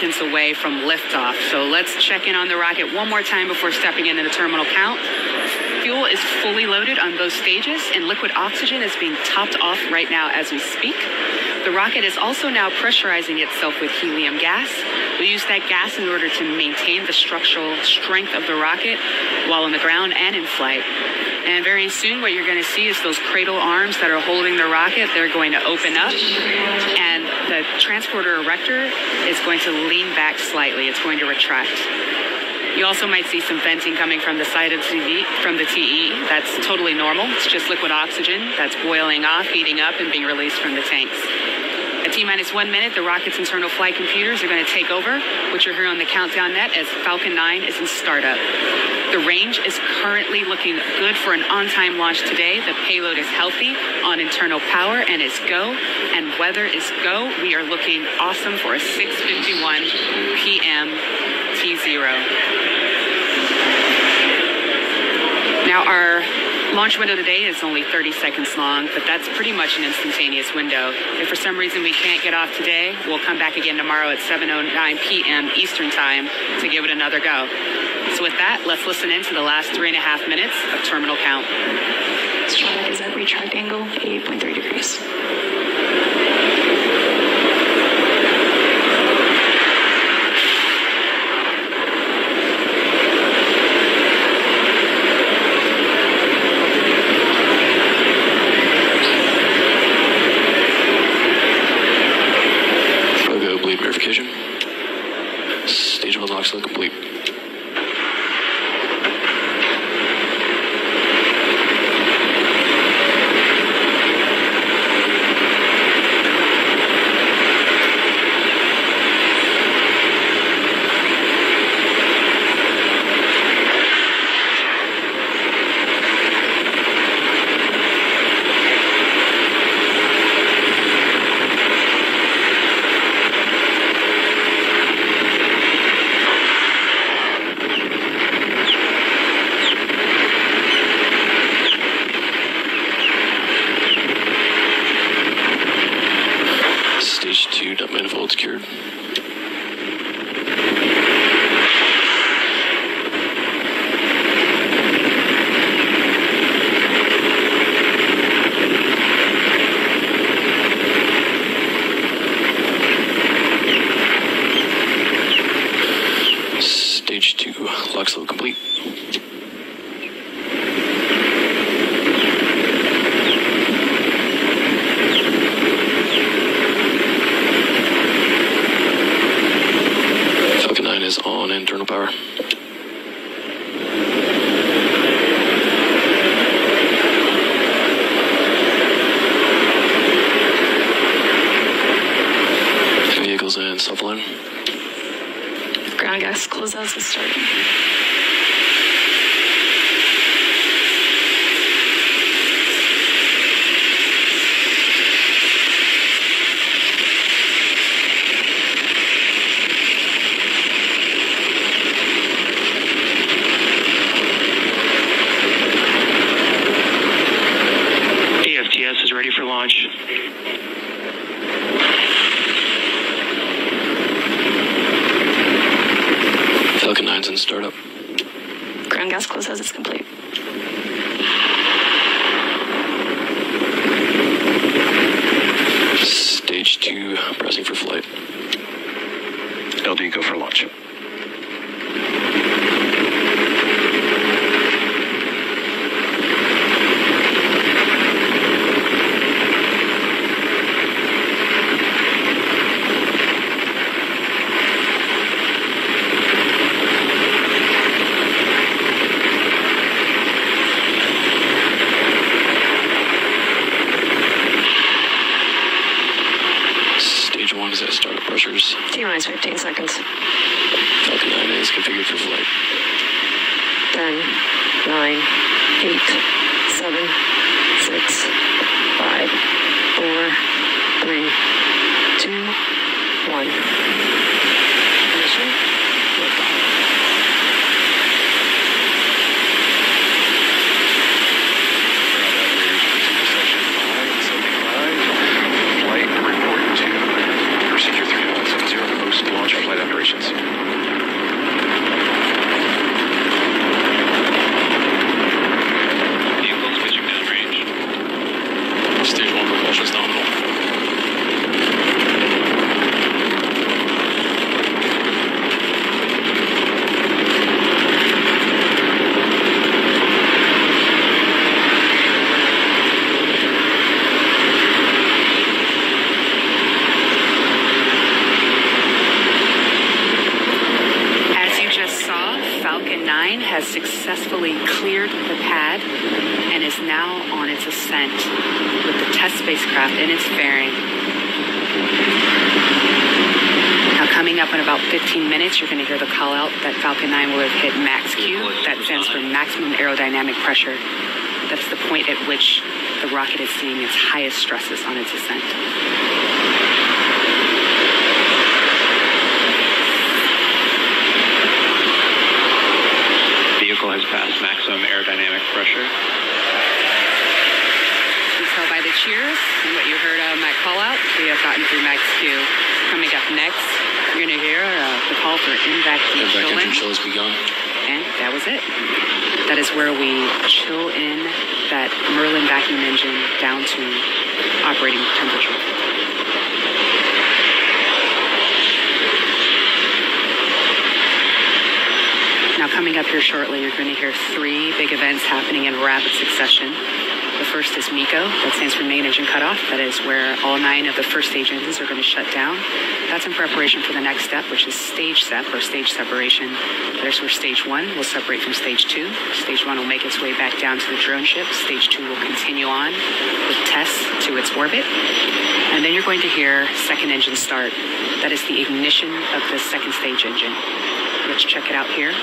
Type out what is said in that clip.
seconds away from liftoff. So let's check in on the rocket one more time before stepping into the terminal count. Fuel is fully loaded on both stages, and liquid oxygen is being topped off right now as we speak. The rocket is also now pressurizing itself with helium gas. We use that gas in order to maintain the structural strength of the rocket while on the ground and in flight. And very soon what you're going to see is those cradle arms that are holding the rocket, they're going to open up, and the transporter erector is going to lean back slightly. It's going to retract. You also might see some venting coming from the side of from the TE. That's totally normal. It's just liquid oxygen that's boiling off, heating up, and being released from the tanks. At T-minus 1 minute, the rocket's internal flight computers are going to take over, which you're here on the countdown net as Falcon 9 is in startup. The range is currently looking good for an on-time launch today. The payload is healthy on internal power and is go, and weather is go. We are looking awesome for a 6:51 p.m. T0. Now, our launch window today is only 30 seconds long, but that's pretty much an instantaneous window. If for some reason we can't get off today, we'll come back again tomorrow at 7:09 p.m. Eastern Time to give it another go. So with that, let's listen in to the last 3.5 minutes of terminal count. Startup is at retract angle, 88.3 degrees. Verification. Stage 1 lock cell complete. Stage 2 dump manifold secured. Stage 2 lock cell complete. Is on internal power. Vehicles in self-align. Ground gas closeouts is starting. AFTS is ready for launch. Falcon 9's in startup. Ground gas closeouts is complete. Stage 2 pressing for flight. LD go for launch. Stage 1 is at startup pressures. T-minus 15 seconds. Falcon 9 is configured for flight. 10, 9, 8, 7, 6, 5, 4, 3, 2, 1. Ignition. Liftoff. Flight report to Procedure 3170, post launch flight under successfully cleared the pad and is now on its ascent with the test spacecraft in its fairing. Now, coming up in about 15 minutes, you're going to hear the call out that Falcon 9 will have hit max Q. That stands for maximum aerodynamic pressure. That is the point at which the rocket is seeing its highest stresses on its ascent. Vehicle has passed maximum aerodynamic pressure. You tell by the cheers and what you heard on my call out, we have gotten through max Q. Coming up next, you're going to hear the call for in-vac Vacuum chill-in. chill has begun. And that was it. That is where we chill in that Merlin vacuum engine down to operating temperature. Now, coming up here shortly, you're going to hear 3 big events happening in rapid succession. The first is MECO, that stands for main engine cutoff. That is where all 9 of the first stage engines are going to shut down. That's in preparation for the next step, which is stage sep, or stage separation. There's where stage 1 will separate from stage 2. Stage 1 will make its way back down to the drone ship. Stage 2 will continue on with tests to its orbit. And then you're going to hear second engine start. That is the ignition of the second stage engine. Let's check it out here.